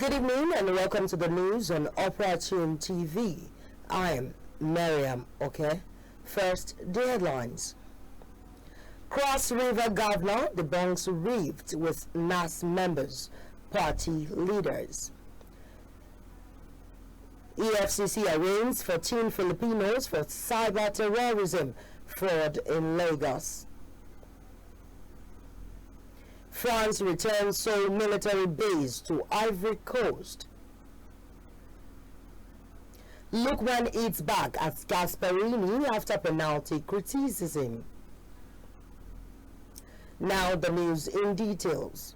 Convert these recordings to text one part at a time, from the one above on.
Good evening and welcome to the news on Opportune TV. I am Miriam, okay? First, the headlines. Cross River Governor debunks rift with NAS members, party leaders. EFCC arraigns 14 Filipinos for cyber terrorism fraud in Lagos. France returns sole military base to Ivory Coast. Lookman eats back at Gasparini after penalty criticism. Now the news in details.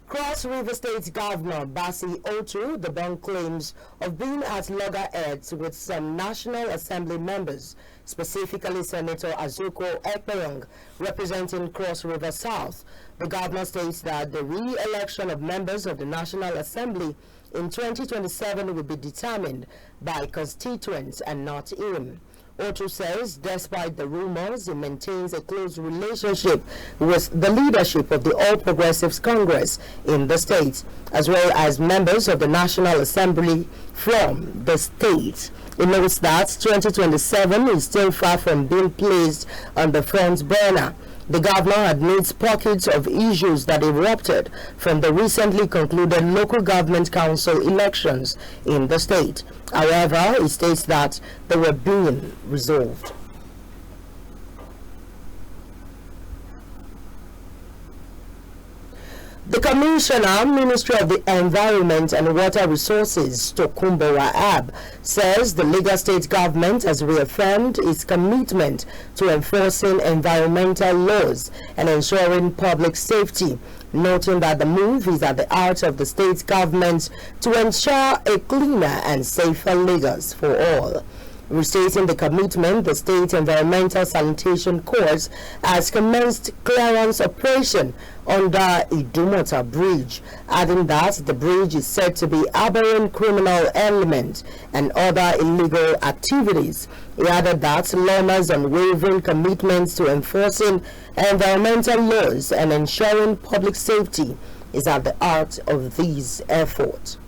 Cross River State Governor Bassi Otu debunked claims of being at loggerheads with some National Assembly members, specifically Senator Azuko Ekpeyong, representing Cross River South. The governor states that the re-election of members of the National Assembly in 2027 will be determined by constituents and not him. Otu says despite the rumors, he maintains a close relationship with the leadership of the All Progressives Congress in the state, as well as members of the National Assembly from the state. He notes that 2027 is still far from being placed on the front burner. The governor admits pockets of issues that erupted from the recently concluded local government council elections in the state. However, he states that they were being resolved. The Commissioner, Ministry of the Environment and Water Resources, Tokumbo Wahab, says the Lagos State government has reaffirmed its commitment to enforcing environmental laws and ensuring public safety, noting that the move is at the heart of the state government to ensure a cleaner and safer Lagos for all. Restating the commitment, the State Environmental Sanitation Corps has commenced clearance operation under Idumota Bridge, adding that the bridge is said to be harboring criminal elements and other illegal activities. He added that Loma's unwavering commitment to enforcing environmental laws and ensuring public safety is at the heart of these efforts.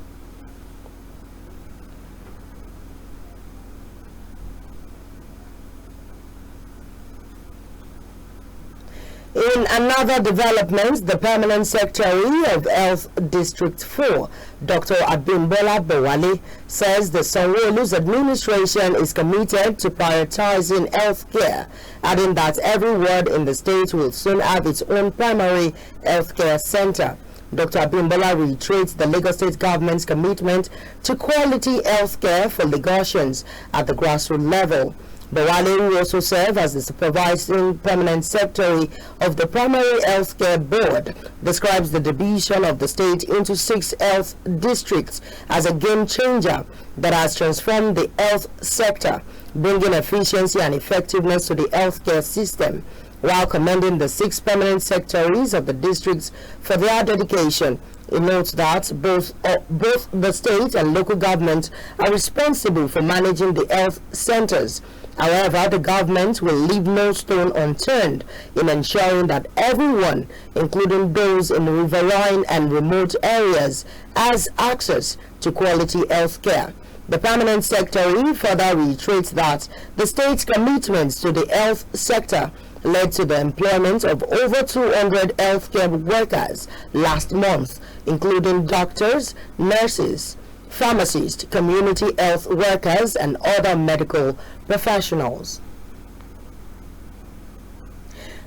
In another development, the Permanent Secretary of Health District 4, Dr. Abimbola Bowale, says the Sanwo-Olu's administration is committed to prioritizing health care, adding that every ward in the state will soon have its own primary health care center. Dr. Abimbola reiterates the Lagos State government's commitment to quality health care for Lagosians at the grassroots level. Bowale, who also serves as the supervising permanent secretary of the Primary Health Care Board, describes the division of the state into 6 health districts as a game changer that has transformed the health sector, bringing efficiency and effectiveness to the healthcare system, while commending the 6 permanent secretaries of the districts for their dedication. He notes that both the state and local government are responsible for managing the health centers. However, the government will leave no stone unturned in ensuring that everyone, including those in riverine and remote areas, has access to quality health care. The permanent secretary further reiterates that the state's commitments to the health sector led to the employment of over 200 healthcare workers last month, including doctors, nurses, pharmacists, community health workers, and other medical professionals.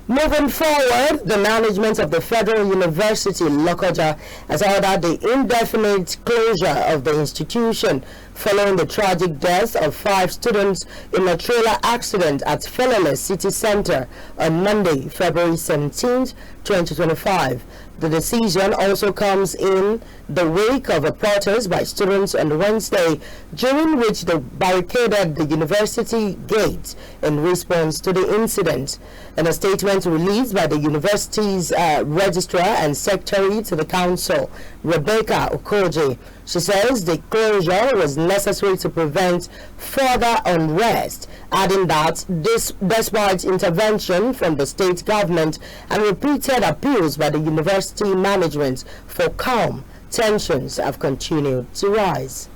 Moving forward, the management of the Federal University Lokoja has ordered the indefinite closure of the institution following the tragic death of 5 students in a trailer accident at Felele City Center on Monday, February 17, 2025. The decision also comes in the wake of a protest by students on Wednesday, during which they barricaded the university gate in response to the incident. In a statement released by the university's registrar and secretary to the council, Rebecca Okoje, she says the closure was necessary to prevent further unrest, adding that this, despite intervention from the state government and repeated appeals by the university management for calm, tensions have continued to rise.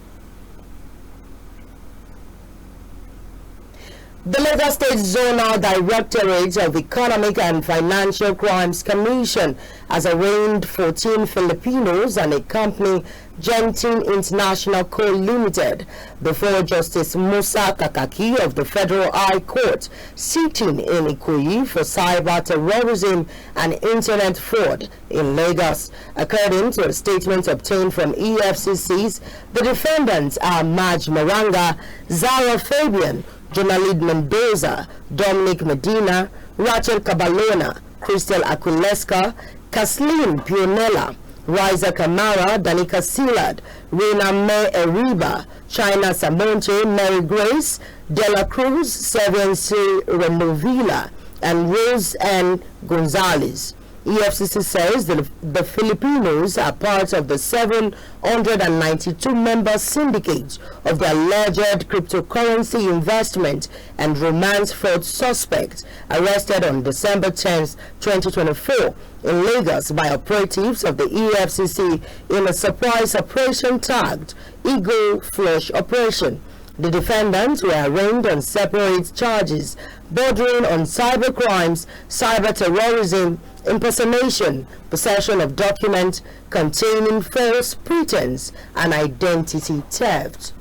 The Lagos State Zonal Directorate of Economic and Financial Crimes Commission has arraigned 14 Filipinos and a company, Genting International Co. Limited, before Justice Musa Kakaki of the Federal High Court, sitting in Ikoyi for cyber terrorism and internet fraud in Lagos. According to a statement obtained from EFCCs, the defendants are Maj Maranga, Zara Fabian, Jonalid Mendoza, Dominic Medina, Rachel Cabalona, Crystal Aquileska, Kathleen Pionella, Riza Kamara, Danica Silad, Rena May Eriba, China Samonte, Mary Grace, Dela Cruz, Seven C. Renovila, and Rose N. Gonzalez. EFCC says that the Filipinos are part of the 792-member syndicate of the alleged cryptocurrency investment and romance fraud suspects arrested on December 10, 2024 in Lagos by operatives of the EFCC in a surprise operation tagged Eagle Flush Operation. The defendants were arraigned on separate charges bordering on cyber crimes, cyber terrorism, impersonation, possession of documents containing false pretense, and identity theft.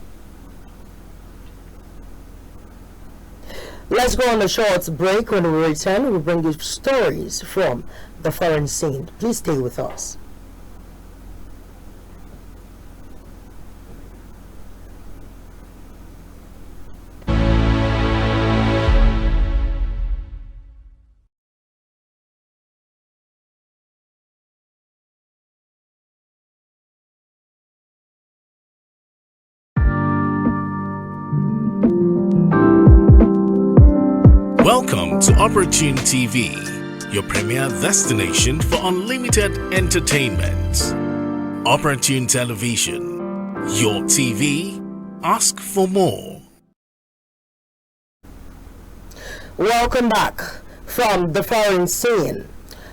Let's go on a short break. When we return, we'll bring you stories from the foreign scene. Please stay with us. Welcome to Opportune TV, your premier destination for unlimited entertainment. Opportune Television, your TV, ask for more. Welcome back from the foreign scene.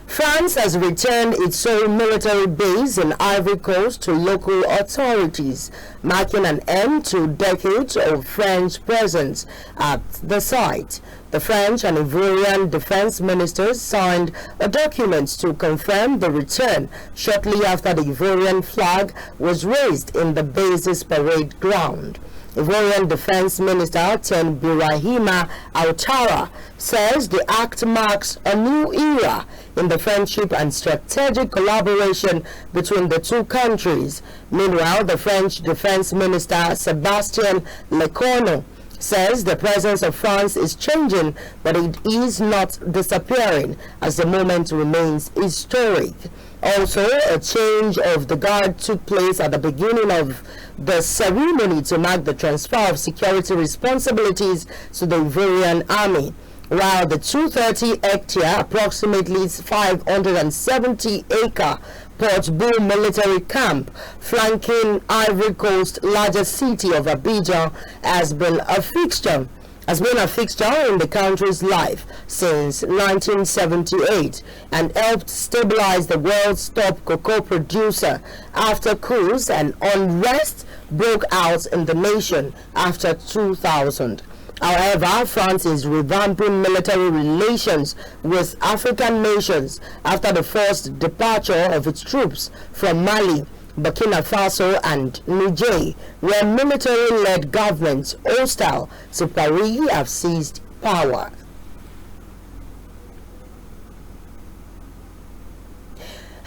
France has returned its sole military base in Ivory Coast to local authorities, marking an end to decades of French presence at the site. The French and Ivorian defense ministers signed a document to confirm the return shortly after the Ivorian flag was raised in the base's parade ground. Ivorian Defense Minister Ten Birahima Autara says the act marks a new era in the friendship and strategic collaboration between the two countries. Meanwhile, the French Defense Minister Sébastien Lecornu says the presence of France is changing, but it is not disappearing, as the moment remains historic. Also, a change of the guard took place at the beginning of the ceremony to mark the transfer of security responsibilities to the Ivorian army. While the 230-hectare, approximately 570-acre Port Bou military camp flanking Ivory Coast's largest city of Abidjan has been a fixture in the country's life since 1978 and helped stabilize the world's top cocoa producer after coups and unrest broke out in the nation after 2000. However, France is revamping military relations with African nations after the forced departure of its troops from Mali, Burkina Faso and Niger, where military-led governments hostile to Paris have seized power.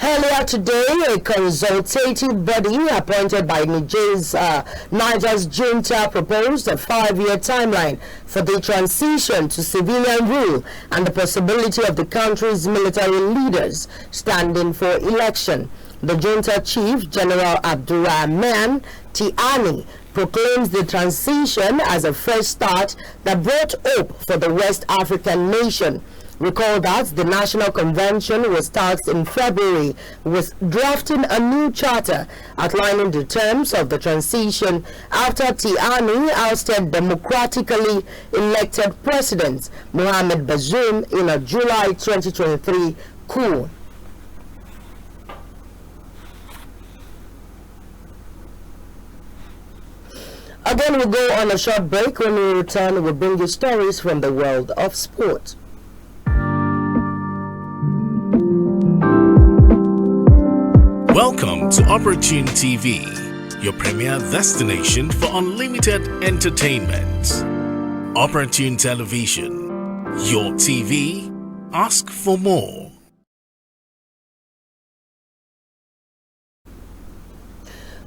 Earlier today, a consultative body appointed by Niger's junta proposed a 5-year timeline for the transition to civilian rule and the possibility of the country's military leaders standing for election. The junta chief, General Abdurrahman Tiani, proclaims the transition as a fresh start that brought hope for the West African nation. Recall that the National Convention was tasked in February with drafting a new charter outlining the terms of the transition after Tiani ousted democratically elected President Mohamed Bazoum in a July 2023 coup. Again, we'll go on a short break. When we return, we'll bring you stories from the world of sport. Welcome to Opportune TV, your premier destination for unlimited entertainment. Opportune Television, your TV, ask for more.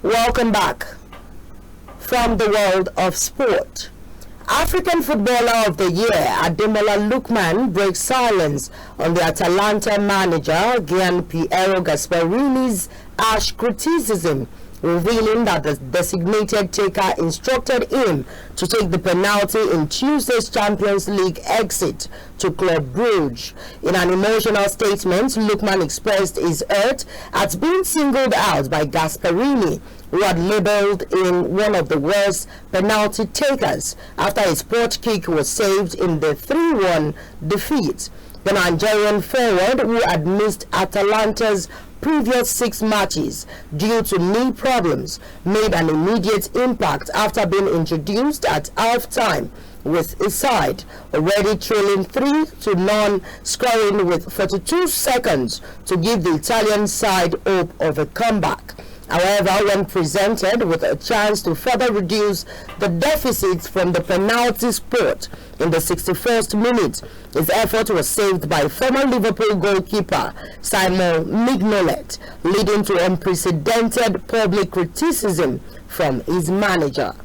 Welcome back. From the world of sport, African Footballer of the Year Ademola Lookman breaks silence on the Atalanta manager Gian Piero Gasperini's harsh criticism, revealing that the designated taker instructed him to take the penalty in Tuesday's Champions League exit to Club Brugge. In an emotional statement, Lookman expressed his hurt at being singled out by Gasperini, who had labelled him one of the worst penalty takers after his spot kick was saved in the 3-1 defeat. The Nigerian forward, who had missed Atalanta's previous 6 matches due to knee problems, made an immediate impact after being introduced at half-time, with his side already trailing 3-0, scoring with 42 seconds to give the Italian side hope of a comeback. However, when presented with a chance to further reduce the deficit from the penalty spot in the 61st minute, his effort was saved by former Liverpool goalkeeper Simon Mignolet, leading to unprecedented public criticism from his manager.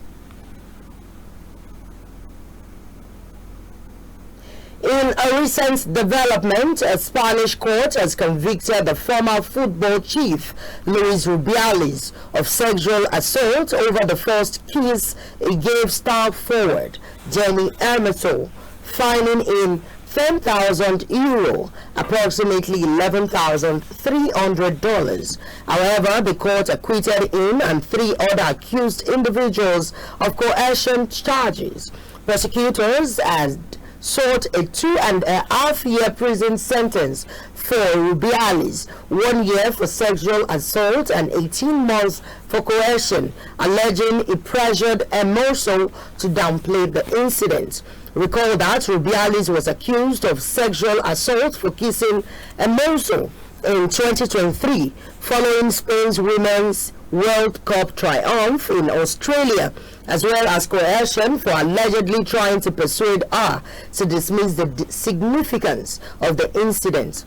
In a recent development, a Spanish court has convicted the former football chief, Luis Rubiales, of sexual assault over the first kiss he gave star forward Jenny Hermoso, fining him €10,000, approximately $11,300. However, the court acquitted him and 3 other accused individuals of coercion charges. Prosecutors had sought a 2.5-year prison sentence for Rubiales, 1 year for sexual assault and 18 months for coercion, alleging he pressured Hermoso to downplay the incident. Recall that Rubiales was accused of sexual assault for kissing Hermoso in 2023 following Spain's Women's World Cup triumph in Australia, as well as coercion for allegedly trying to persuade her to dismiss the significance of the incident.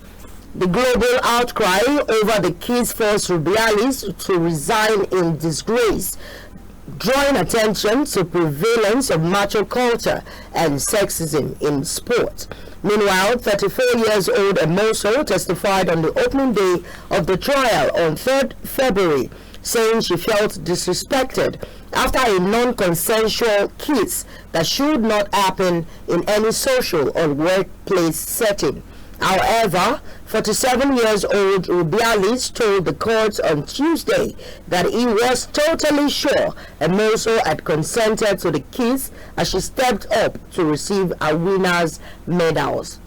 The global outcry over the kiss forced Rubiales to resign in disgrace, drawing attention to prevalence of macho culture and sexism in sport. Meanwhile, 34-year-old Hermoso testified on the opening day of the trial on 3rd February, saying she felt disrespected after a non-consensual kiss that should not happen in any social or workplace setting. However, 47-year-old Rubiales told the court on Tuesday that he was totally sure Hermoso had consented to the kiss as she stepped up to receive her winner's medals.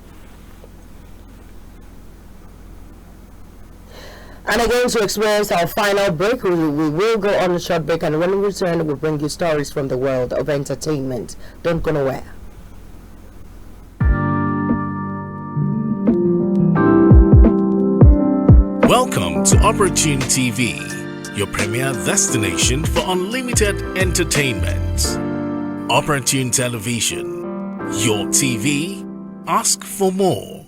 And again, to experience our final break, we will go on a short break, and when we return, we'll bring you stories from the world of entertainment. Don't go nowhere. Welcome to Opportune TV, your premier destination for unlimited entertainment. Opportune Television, your TV, ask for more.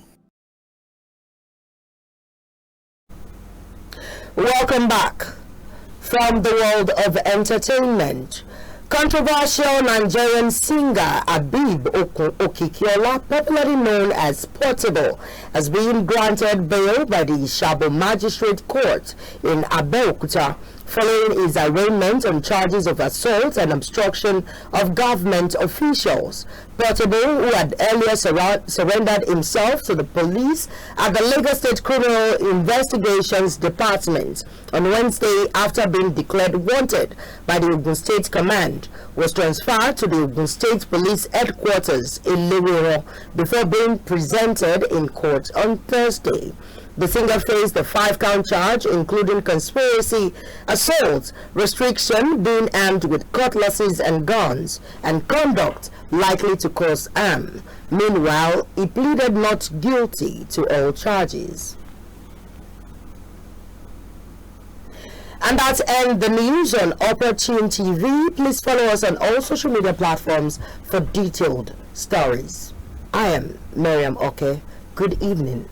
Welcome back. From the world of entertainment, controversial Nigerian singer Habib Okikiola, popularly known as Portable, has been granted bail by the Ishabo Magistrate Court in Abeokuta following his arraignment on charges of assault and obstruction of government officials. Portable, who had earlier surrendered himself to the police at the Lagos State Criminal Investigations Department on Wednesday after being declared wanted by the Ogun State Command, was transferred to the Ogun State Police Headquarters in Lewero before being presented in court on Thursday. The singer faced a 5-count charge, including conspiracy, assault, restriction, being armed with cutlasses and guns, and conduct likely to cause harm. Meanwhile, he pleaded not guilty to all charges. And that ends the news on Opportune TV. Please follow us on all social media platforms for detailed stories. I am Miriam Oke. Good evening.